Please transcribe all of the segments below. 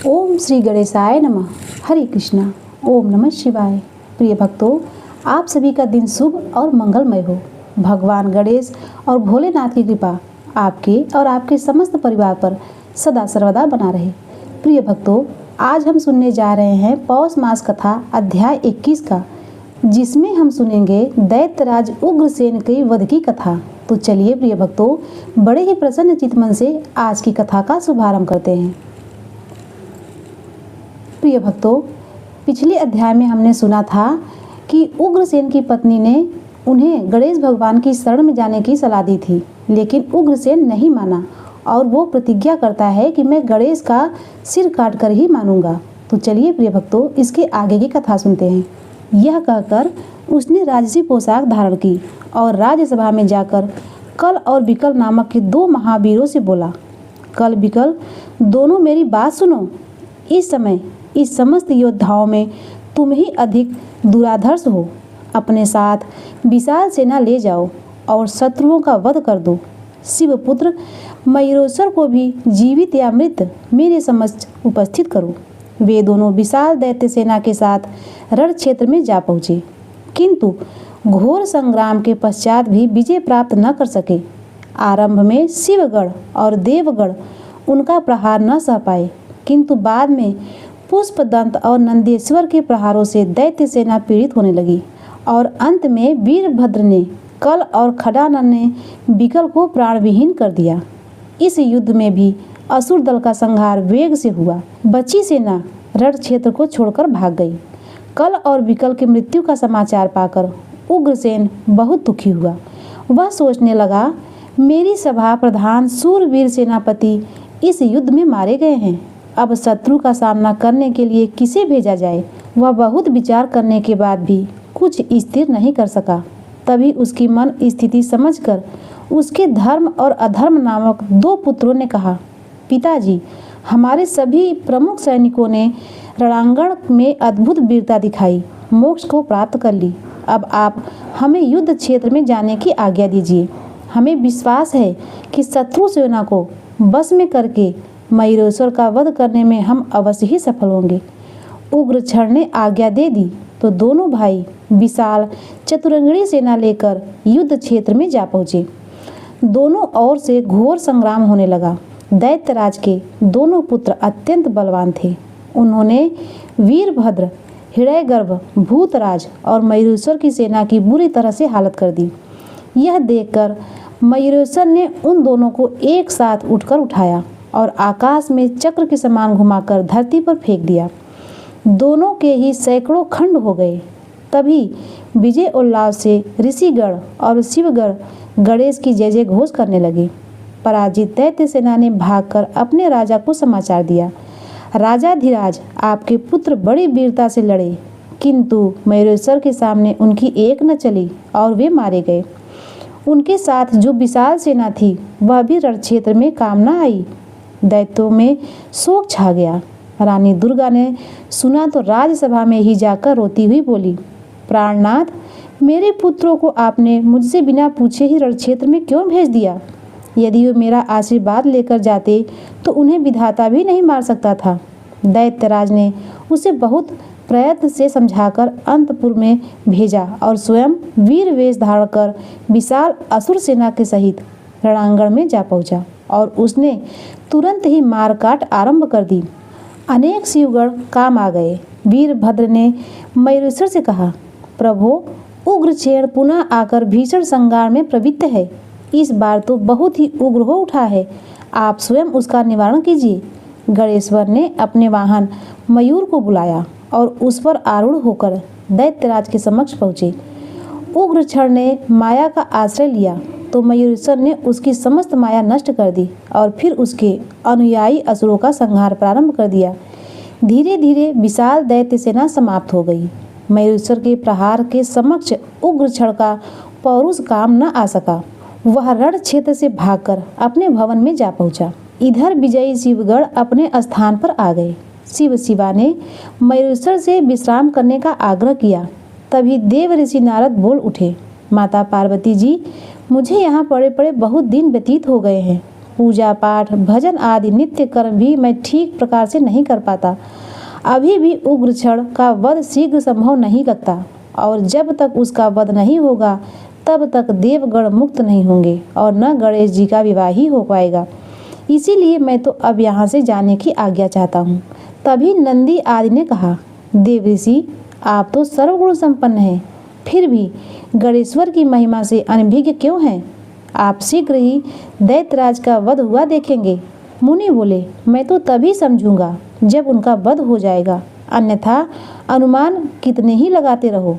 ओम श्री गणेशाय नमः। हरे कृष्णा। ओम नमः शिवाय। प्रिय भक्तों, आप सभी का दिन शुभ और मंगलमय हो। भगवान गणेश और भोलेनाथ की कृपा आपके और आपके समस्त परिवार पर सदा सर्वदा बना रहे। प्रिय भक्तों, आज हम सुनने जा रहे हैं पौष मास कथा अध्याय 21 का, जिसमें हम सुनेंगे दैत्यराज उग्रसेन के वध की कथा। तो चलिए प्रिय भक्तों, बड़े ही प्रसन्न चित्त मन से आज की कथा का शुभारंभ करते हैं। प्रिय भक्तों, पिछले अध्याय में हमने सुना था कि उग्रसेन की पत्नी ने उन्हें गणेश भगवान की शरण में जाने की सलाह दी थी, लेकिन उग्रसेन नहीं माना और वो प्रतिज्ञा करता है कि मैं गणेश का सिर काट कर ही मानूंगा। तो चलिए प्रिय भक्तों, इसके आगे की कथा सुनते हैं। यह कहकर उसने राजसी पोशाक धारण की और राज्यसभा में जाकर कल और बिकल नामक के दो महावीरों से बोला, कल बिकल दोनों मेरी बात सुनो। इस समय इस समस्त योद्धाओं में तुम ही अधिक दुराधर्ष हो। अपने साथ विशाल सेना ले जाओ और शत्रुओं का वध कर दो। शिवपुत्र मयूरेश्वर को भी जीवित या मृत मेरे समक्ष उपस्थित करो। वे दोनों विशाल दैत्य सेना के साथ रण क्षेत्र में जा पहुँचे, किंतु घोर संग्राम के पश्चात भी विजय प्राप्त न कर सके। आरंभ में शिवगण और देवगण उनका प्रहार न सह पाए, किंतु बाद में पुष्पदंत और नंदेश्वर के प्रहारों से दैत्य सेना पीड़ित होने लगी और अंत में वीरभद्र ने कल और खडानन ने बिकल को प्राणविहीन कर दिया। इस युद्ध में भी असुर दल का संहार वेग से हुआ। बची सेना रण क्षेत्र को छोड़कर भाग गई। कल और बिकल की मृत्यु का समाचार पाकर उग्रसेन बहुत दुखी हुआ। वह सोचने लगा, मेरी सभा प्रधान सूरवीर सेनापति इस युद्ध में मारे गए हैं। अब शत्रु का सामना करने के लिए किसे भेजा जाए। वह बहुत विचार करने के बाद भी कुछ स्थिर नहीं कर सका। तभी उसकी मन स्थिति समझकर उसके धर्म और अधर्म नामक दो पुत्रों ने कहा, पिताजी, हमारे सभी प्रमुख सैनिकों ने रणांगण में अद्भुत वीरता दिखाई, मोक्ष को प्राप्त कर ली। अब आप हमें युद्ध क्षेत्र में जाने की आज्ञा दीजिए। हमें विश्वास है कि शत्रु सेना को बस में करके मयूरेश्वर का वध करने में हम अवश्य ही सफल होंगे। उग्रक्षण ने आज्ञा दे दी तो दोनों भाई विशाल चतुरंगणी सेना लेकर युद्ध क्षेत्र में जा पहुँचे। दोनों ओर से घोर संग्राम होने लगा। दैत्यराज के दोनों पुत्र अत्यंत बलवान थे। उन्होंने वीरभद्र, हिरण्यगर्भ, भूतराज और मयूरेश्वर की सेना की बुरी तरह से हालत कर दी। यह देखकर मयूरेश्वर ने उन दोनों को एक साथ उठकर उठाया और आकाश में चक्र के समान घुमाकर धरती पर फेंक दिया। दोनों के ही सैकड़ों खंड हो गए। तभी विजय उल्लास से ऋषिगण और शिवगण गणेश की जय जय घोष करने लगे। पराजित दैत्य सेना ने भागकर अपने राजा को समाचार दिया, राजाधिराज, आपके पुत्र बड़ी वीरता से लड़े, किंतु मयूरेश्वर के सामने उनकी एक न चली और वे मारे गए। उनके साथ जो विशाल सेना थी वह भी रण क्षेत्र में काम न आई। दैत्यों में शोक छा गया। रानी दुर्गा ने सुना तो राज्यसभा में ही जाकर रोती हुई बोली, प्राणनाथ, मेरे पुत्रों को आपने मुझसे बिना पूछे ही रण क्षेत्र में क्यों भेज दिया। यदि वे मेरा आशीर्वाद लेकर जाते तो उन्हें विधाता भी नहीं मार सकता था। दैत्यराज ने उसे बहुत प्रयत्न से समझाकर अंतपुर में भेजा और स्वयं वीर वेश धारण कर विशाल असुर सेना के सहित रणांगण में जा पहुंचा और उसने तुरंत ही मारकाट आरंभ कर दी। अनेक शिवगण काम आ गए। वीरभद्र ने मयूरेश्वर से कहा, प्रभो, उग्रसेन पुनः आकर भीषण संग्राम में प्रवृत्त है। इस बार तो बहुत ही उग्र हो उठा है। आप स्वयं उसका निवारण कीजिए। गणेश्वर ने अपने वाहन मयूर को बुलाया और उस पर आरूढ़ होकर दैत्यराज के समक्ष पहुँचे। उग्रक्षण ने माया का आश्रय लिया तो मयूरेश्वर ने उसकी समस्त माया नष्ट कर दी और फिर उसके अनुयायी असुरों का संहार प्रारंभ कर दिया। धीरे धीरे विशाल दैत्य सेना समाप्त हो गई। मयूरेश्वर के प्रहार के समक्ष उग्रक्षण का पौरुष काम न आ सका। वह रण क्षेत्र से भागकर अपने भवन में जा पहुंचा। इधर विजयी शिवगण अपने स्थान पर आ गए। शिवा ने मयूरेश्वर से विश्राम करने का आग्रह किया। तभी देव ऋषि नारद बोल उठे, माता पार्वती जी, मुझे यहाँ पड़े पड़े बहुत दिन व्यतीत हो गए हैं। पूजा पाठ, भजन आदि नित्य कर्म भी मैं ठीक प्रकार से नहीं कर पाता। अभी भी उग्र क्षण का वध शीघ्र संभव नहीं लगता, और जब तक उसका वध नहीं होगा तब तक देवगण मुक्त नहीं होंगे और न गणेश जी का विवाह ही हो पाएगा। इसीलिए मैं तो अब यहाँ से जाने की आज्ञा चाहता हूँ। तभी नंदी आदि ने कहा, देव ऋषि, आप तो सर्वगुण संपन्न हैं, फिर भी गणेश्वर की महिमा से अनभिज्ञ क्यों हैं? आप शीघ्र ही दैत्यराज का वध हुआ देखेंगे। मुनि बोले, मैं तो तभी समझूंगा जब उनका वध हो जाएगा, अन्यथा अनुमान कितने ही लगाते रहो।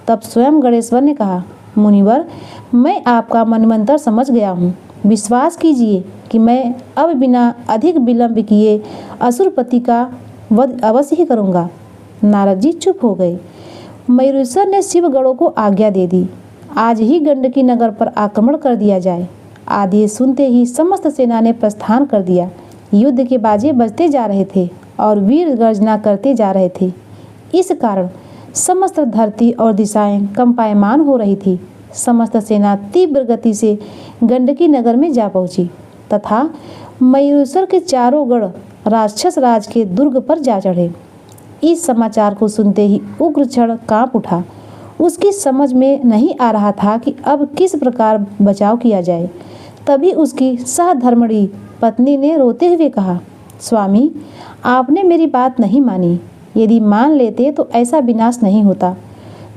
तब स्वयं गणेश्वर ने कहा, मुनिवर, मैं आपका मनमंत्र समझ गया हूँ। विश्वास कीजिए कि मैं अब बिना अधिक विलंब किए असुरपति का वध अवश्य ही करूँगा। नारद जी चुप हो गए। मयूरेश्वर ने शिवगणों को आज्ञा दे दी, आज ही गंडकी नगर पर आक्रमण कर दिया जाए। आदेश सुनते ही समस्त सेना ने प्रस्थान कर दिया। युद्ध के बाजे बजते जा रहे थे और वीर गर्जना करते जा रहे थे। इस कारण समस्त धरती और दिशाएं कंपायमान हो रही थी। समस्त सेना तीव्र गति से गंडकी नगर में जा पहुंची तथा मयूरेश्वर के चारों गढ़ राक्षस राज के दुर्ग पर जा चढ़े। इस समाचार को सुनते ही उग्र क्षण कांप उठा। उसकी समझ में नहीं आ रहा था कि अब किस प्रकार बचाव किया जाए। तभी उसकी सहधर्मणी पत्नी ने रोते हुए कहा, स्वामी, आपने मेरी बात नहीं मानी। यदि मान लेते तो ऐसा विनाश नहीं होता।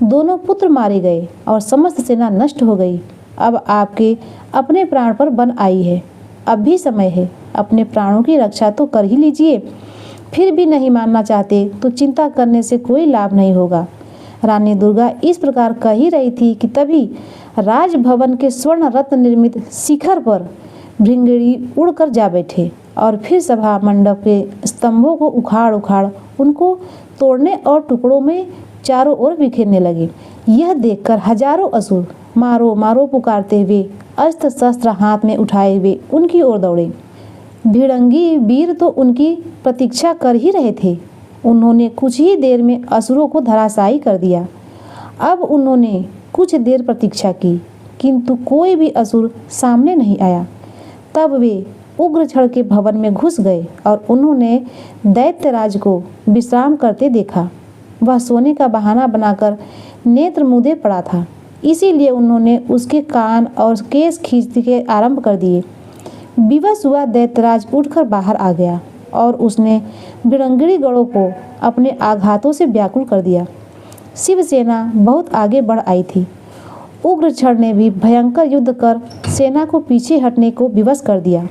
दोनों पुत्र मारे गए और समस्त सेना नष्ट हो गई। अब आपके अपने प्राण पर बन आई है। अब भी समय है, अपने प्राणों की रक्षा तो कर ही लीजिए। फिर भी नहीं मानना चाहते तो चिंता करने से कोई लाभ नहीं होगा। रानी दुर्गा इस प्रकार कह ही रही थी कि तभी राजभवन के स्वर्ण रत्न निर्मित शिखर पर भृंगिणी उड़कर जा बैठे और फिर सभा मंडप के स्तंभों को उखाड़ उखाड़ उनको तोड़ने और टुकड़ों में चारों ओर बिखेरने लगे। यह देखकर हजारों असुर मारो मारो पुकारते हुए अस्त्र शस्त्र हाथ में उठाए हुए उनकी ओर दौड़े। भिड़ंगी वीर तो उनकी प्रतीक्षा कर ही रहे थे। उन्होंने कुछ ही देर में असुरों को धराशायी कर दिया। अब उन्होंने कुछ देर प्रतीक्षा की, किंतु कोई भी असुर सामने नहीं आया। तब वे उग्र क्षण के भवन में घुस गए और उन्होंने दैत्यराज को विश्राम करते देखा। वह सोने का बहाना बनाकर नेत्र मूंदे पड़ा था, इसीलिए उन्होंने उसके कान और केस खींचने के आरंभ कर दिए। विवश हुआ दैत्यराज उठकर बाहर आ गया और उसने भिड़ंगिणी गणों को अपने आघातों से व्याकुल कर दिया। शिवसेना बहुत आगे बढ़ आई थी। उग्र क्षण ने भी भयंकर युद्ध कर सेना को पीछे हटने को विवश कर दिया।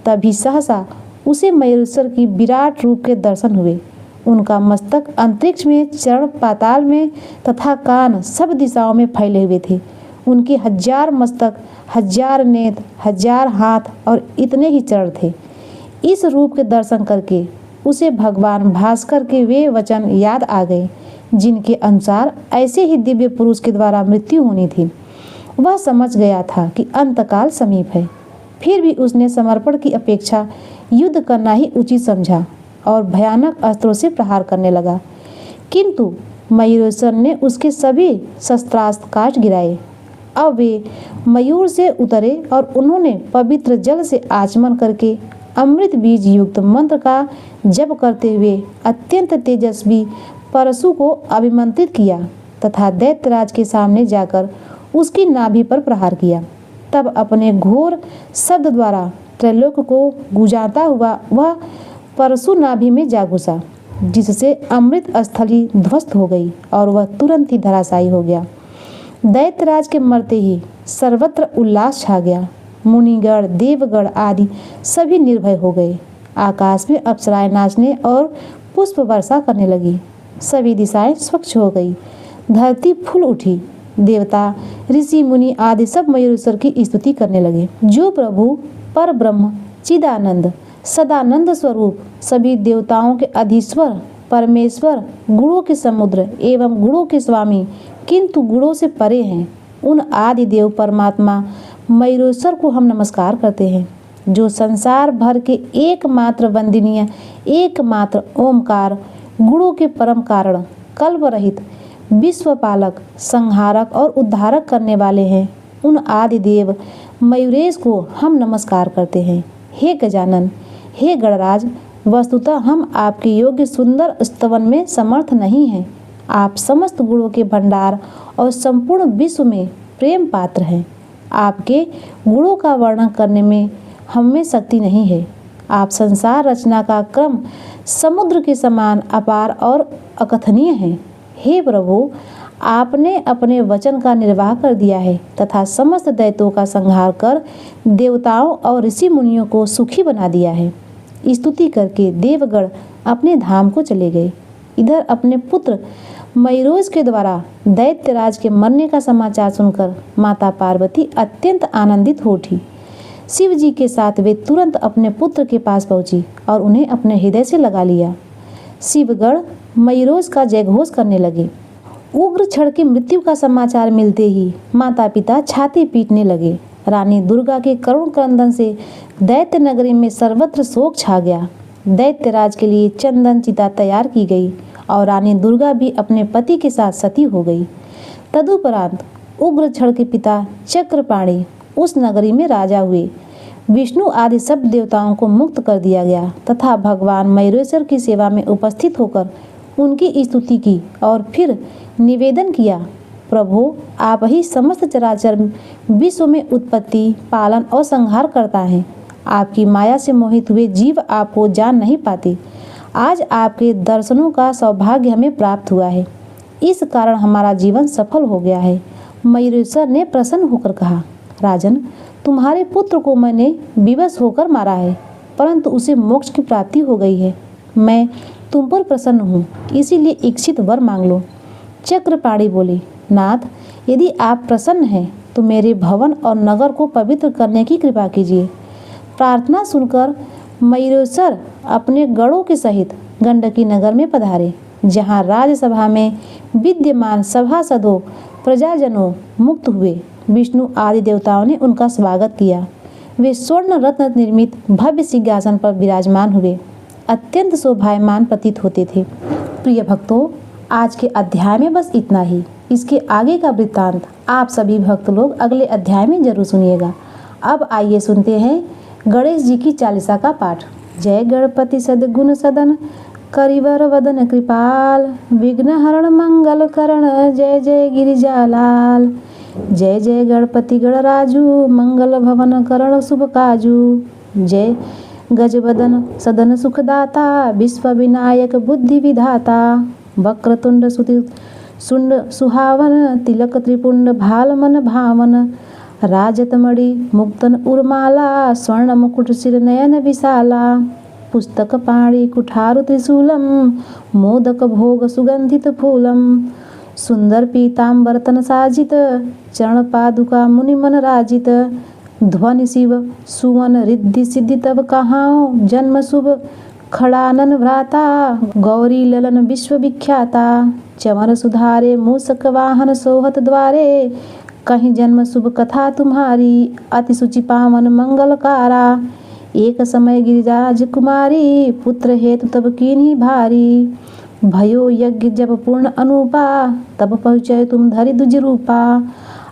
तभी सहसा उसे मयूरेश्वर की विराट रूप के दर्शन हुए। उनका मस्तक अंतरिक्ष में, चरण पाताल में तथा कान सब दिशाओं में फैले हुए थे। उनके 1000 मस्तक, 1000 नेत्र, 1000 हाथ और इतने ही चरण थे। इस रूप के दर्शन करके उसे भगवान भास्कर के वे वचन याद आ गए जिनके अनुसार ऐसे ही दिव्य पुरुष के द्वारा मृत्यु होनी थी। वह समझ गया था कि अंतकाल समीप है। फिर भी उसने समर्पण की अपेक्षा युद्ध करना ही उचित समझा और भयानक अस्त्रों से प्रहार करने लगा। किंतु मयूरेश्वर ने उसके सभी शस्त्रास्त्र काट गिराए। अब वे मयूर से उतरे और उन्होंने पवित्र जल से आचमन करके अमृत बीज युक्त मंत्र का जप करते हुए अत्यंत तेजस्वी परशु को अभिमंत्रित किया तथा दैत्यराज के सामने जाकर उसकी नाभि पर प्रहार किया। तब अपने घोर शब्द द्वारा त्रैलोक को गुंजाता हुआ वह परशु नाभि में जा घुसा, जिससे अमृत स्थली ध्वस्त हो गई और वह तुरंत ही धराशायी हो गया। दैत्यराज के मरते ही सर्वत्र उल्लास छा गया। मुनिगण, देवगण आदि सभी निर्भय हो गए। आकाश में अप्सराएं नाचने और पुष्प वर्षा करने लगी। सभी दिशाएं स्वच्छ हो गई। धरती फूल उठी। देवता, ऋषि, मुनि आदि सब मयूरेश्वर की स्तुति करने लगे। जो प्रभु पर ब्रह्म, चिदानंद, सदानंद स्वरूप, सभी देवताओं के अधीश्वर, परमेश्वर, गुणों के समुद्र एवं गुणों के स्वामी, किंतु गुणों से परे हैं, उन आदि देव परमात्मा मयूरेश्वर को हम नमस्कार करते हैं, जो संसार भर के एकमात्र वंदनीय, एकमात्र ओमकार, गुणों के परम कारण, कल्प रहित, विश्वपालक, संहारक और उद्धारक करने वाले हैं। उन आदि देव मयूरेश को हम नमस्कार करते हैं। हे गजानन, हे गणराज, वस्तुतः हम आपके योग्य सुंदर स्तवन में समर्थ नहीं हैं। आप समस्त गुणों के भंडार और संपूर्ण विश्व में प्रेम पात्र हैं। आपके गुणों का वर्णन करने में हमें शक्ति नहीं है। आप संसार रचना का क्रम समुद्र के समान अपार और अकथनीय है। हे प्रभु, आपने अपने वचन का निर्वाह कर दिया है तथा समस्त दैत्यों का संहार कर देवताओं और ऋषि मुनियों को सुखी बना दिया है। स्तुति करके देवगण अपने धाम को चले गए। इधर अपने पुत्र मयूरोज के द्वारा दैत्यराज के मरने का समाचार सुनकर माता पार्वती अत्यंत आनंदित हो उठी। शिव जी के साथ वे तुरंत अपने पुत्र के पास पहुंची और उन्हें अपने हृदय से लगा लिया। शिवगण मयूरोज का जयघोष करने लगे। उग्र क्षण की मृत्यु का समाचार मिलते ही माता पिता छाती पीटने लगे। रानी दुर्गा के करुण क्रंदन से दैत्य नगरी में सर्वत्र शोक छा गया। दैत्यराज के लिए चंदन चिता तैयार की गई और रानी दुर्गा भी अपने पति के साथ सती हो गई। तदुपरांत उग्र क्षण के पिता चक्रपाणि उस नगरी में राजा हुए। विष्णु आदि सब देवताओं को मुक्त कर दिया गया तथा भगवान मयूरेश्वर की सेवा में उपस्थित होकर उनकी स्तुति की और फिर निवेदन किया, प्रभु, आप ही समस्त चराचर विश्व में उत्पत्ति, पालन और संहार करता है। आपकी माया से मोहित हुए जीव आपको जान नहीं पाते। आज आपके दर्शनों का सौभाग्य हमें प्राप्त हुआ है। इस कारण हमारा जीवन सफल हो गया है। मयूरेश्वर ने प्रसन्न होकर कहा, राजन, तुम्हारे पुत्र को मैंने विवश होकर मारा है, परंतु उसे मोक्ष की प्राप्ति हो गई है। मैं तुम पर प्रसन्न हूँ, इसीलिए इच्छित वर मांग लो। चक्रपाणि बोले, नाथ, यदि आप प्रसन्न हैं तो मेरे भवन और नगर को पवित्र करने की कृपा कीजिए। प्रार्थना सुनकर मयूरेश्वर अपने गणों के सहित गंडकी नगर में पधारे, जहाँ राजसभा में विद्यमान सभासदों प्रजाजनों मुक्त हुए। विष्णु आदि देवताओं ने उनका स्वागत किया। वे स्वर्ण रत्न निर्मित भव्य सिंहासन पर विराजमान हुए, अत्यंत शोभायमान प्रतीत होते थे। प्रिय भक्तों, आज के अध्याय में बस इतना ही। इसके आगे का वृत्तांत आप सभी भक्त लोग अगले अध्याय में जरूर सुनिएगा। अब आइए सुनते हैं गणेश जी की चालीसा का पाठ। जय गणपति सद्गुण सदन, करिवर वदन कृपाल, विघ्न हरण मंगल करण, जय जय गिरिजालाल। जय जय गणपति गणराजू, मंगल भवन करण शुभ काजू। जय गजवदन सदन सुखदाता, विश्व विनायक बुद्धि विधाता। वक्रतुंड सुंड सुहावन, तिलक त्रिपुंड भाल मन भावन। राजतमणि मुक्तन उर्माला, स्वर्ण मुकुट सिर नयन विशाला। पुस्तक पाणि कुठारु त्रिशूलम, मोदक भोग सुगंधित फूलम। सुंदर पीताम्बर तन साजित, चरण पादुका मुनि मन राजित। ध्वनि शिव सुवन रिद्धि सिद्धि तब कहाओ, जन्म शुभ खड़ानन भ्राता। गौरी ललन विश्व विख्याता, चमर सुधारे मूसक वाहन सोहत द्वारे। कहीं जन्म शुभ कथा तुम्हारी, अति सुचि पावन मंगलकारा। एक समय गिरिजाज कुमारी, पुत्र हेतु तब कीन्ही भारी। भयो यज्ञ जब पूर्ण अनुपा, तब पहुँचे तुम धरि दुज रूपा।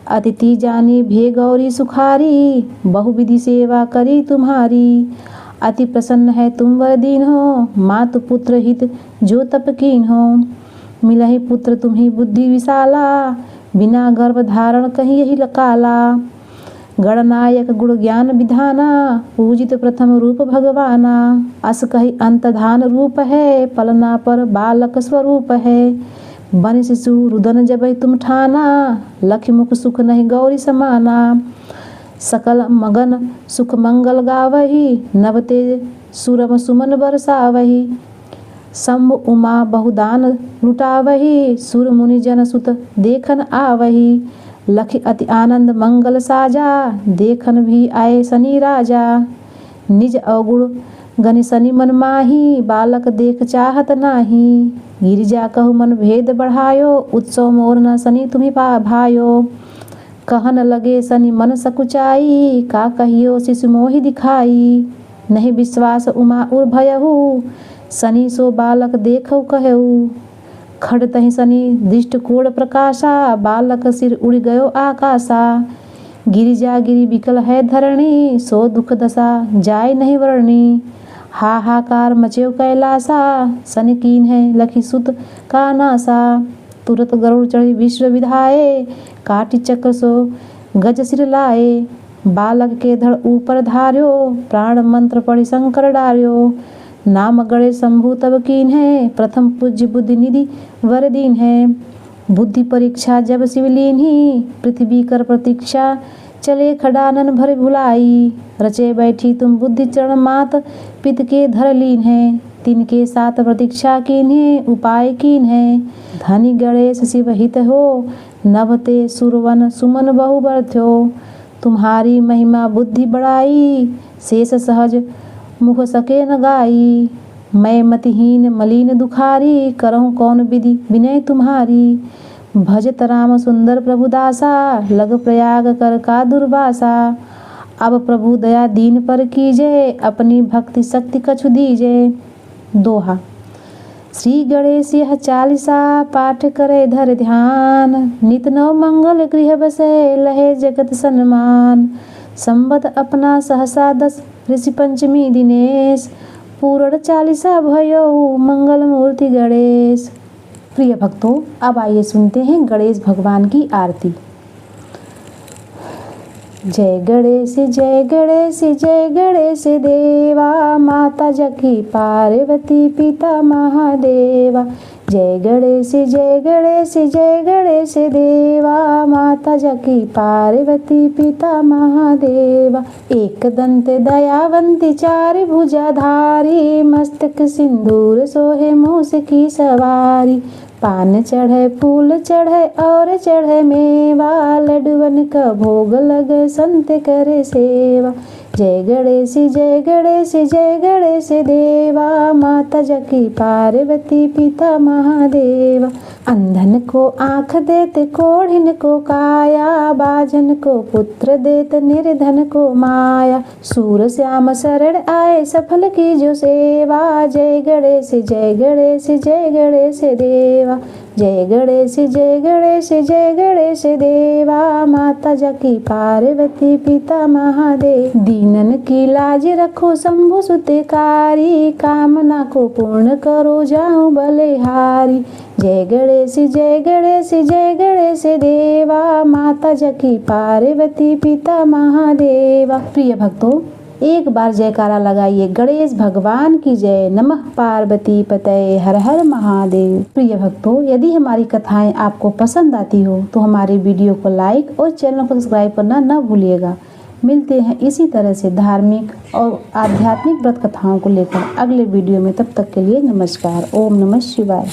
अतिथि जानी भे गौरी सुखारी, बहुविधि सेवा करी तुम्हारी। अति प्रसन्न है तुम वर दीन हो, मातु पुत्र हित जो तप कीन हो। मिलहि पुत्र तुम्ही बुद्धि विशाला, बिना गर्भ धारण कहीं यही लकाला। गणनायक गुण ज्ञान विधाना, पूजित प्रथम रूप भगवाना। अस कही अंतधान रूप है, पलना पर बालक स्वरूप है। बन शिशु रुदन जब तुम ठाना, लख मुख सुख नहीं गौरी समाना। सकल मगन सुख मंगल गावही, नव तेज सुरम सुमन बरसावही। शंभु उमा बहुदान लुटावही, सुर मुनि जन सुत देखन आवही। लख अति आनंद मंगल साजा, देखन भी आए शनि राजा। निज अवगुण गनि शनि मन माही, बालक देख चाहत नाही। गिरिजा कहु मन भेद बढ़ायो, उत्सव मोर न शनि तुम्ही भायो। कहन लगे शनि मन सकुचाई, का कहियो शिशु मोहि दिखाई। नहीं विश्वास उमा उर भयहु, शनि सो बालक देखौ कहऊ। खड़ तहि शनि दृष्ट कोण प्रकाशा, बालक सिर उड़ गयो आकाशा। गिरिजा गिरि बिकल है धरणी, सो दुख दशा जाय नहीं वर्णी। हाहाकार मचेव कैलासा, सन कीन है लखी सुत का नासा। तुरत गरुड़ चढ़ी विश्व विधाये, काटी चक्र सो गज सिर लाए। बालक के धड़ ऊपर धार्यो, प्राण मंत्र पढ़ी शंकर डार्यो। नाम गणे शंभु तब कीन है, प्रथम पूज्य बुद्धि निधि वर दीन है। बुद्धि परीक्षा जब शिवलीन ही, पृथ्वी कर प्रतीक्षा चले खडानन भर भुलाई। रचे बैठी तुम बुद्धि चरण मात, पित के धर लीन है। तिनके साथ प्रतीक्षा कीन है, उपाय कीन है। धनी गणेश शिव हित हो, नभते सुरवन सुमन बहु बर्थ्यो। तुम्हारी महिमा बुद्धि बढ़ाई, शेष सहज मुख सके न गाई। मैं मतिहीन मलिन दुखारी, करहूँ कौन विधि विनय तुम्हारी। भजत राम सुंदर प्रभु दासा, लग प्रयाग कर का दुर्वासा। अब प्रभु दया दीन पर कीजे, अपनी भक्ति शक्ति कछु दीजे। दोहा। श्री गणेश यह चालीसा, पाठ करे धर ध्यान। नित नव मंगल गृह बसे, लहे जगत सन्मान। संबत अपना सहसा 10, ऋषि पंचमी दिनेश। पूर्ण चालीसा भयो, मंगल मूर्ति गणेश। प्रिय भक्तों, अब आइए सुनते हैं गणेश भगवान की आरती। जय गणेश जय गणेश जय गणेश देवा, माता जकी पार्वती पिता महादेवा। जय गणेश जय गणेश जय गणेश देवा, माता जकी पार्वती पिता महादेवा। एक दंत दयावंती, चार भुजाधारी। मस्तक सिंदूर सोहे मूस की सवारी। पान चढ़े फूल चढ़े और चढ़े मेवा, लड्डुअन का भोग लगे संत करे सेवा। जय गणेश जय गणेश जय गणेश देवा, माता जकी पार्वती पिता महादेवा। अंधन को आँख देते, कोढ़िन को काया। बाजन को पुत्र देते, निर्धन को माया। सूर श्याम शरण आए, सफल की जो सेवा। जय गणेश जय गणेश जय गणेश देवा। जय गणेश जय गणेश जय गणेश देवा, माता जकी पार्वती पिता महादेव। दीनन की लाज रखो शंभु सुतकारी, कामना को पूर्ण करो जाऊं बलिहारी। जय गणेश जय गणेश जय गणेश देवा, माता जकी पार्वती पिता महादेवा। प्रिय भक्तों, एक बार जयकारा लगाइए गणेश भगवान की जय। नमः पार्वती पतये, हर हर महादेव। प्रिय भक्तों, यदि हमारी कथाएं आपको पसंद आती हो तो हमारे वीडियो को लाइक और चैनल को सब्सक्राइब करना न भूलिएगा। मिलते हैं इसी तरह से धार्मिक और आध्यात्मिक व्रत कथाओं को लेकर अगले वीडियो में। तब तक के लिए नमस्कार। ओम नमः शिवाय।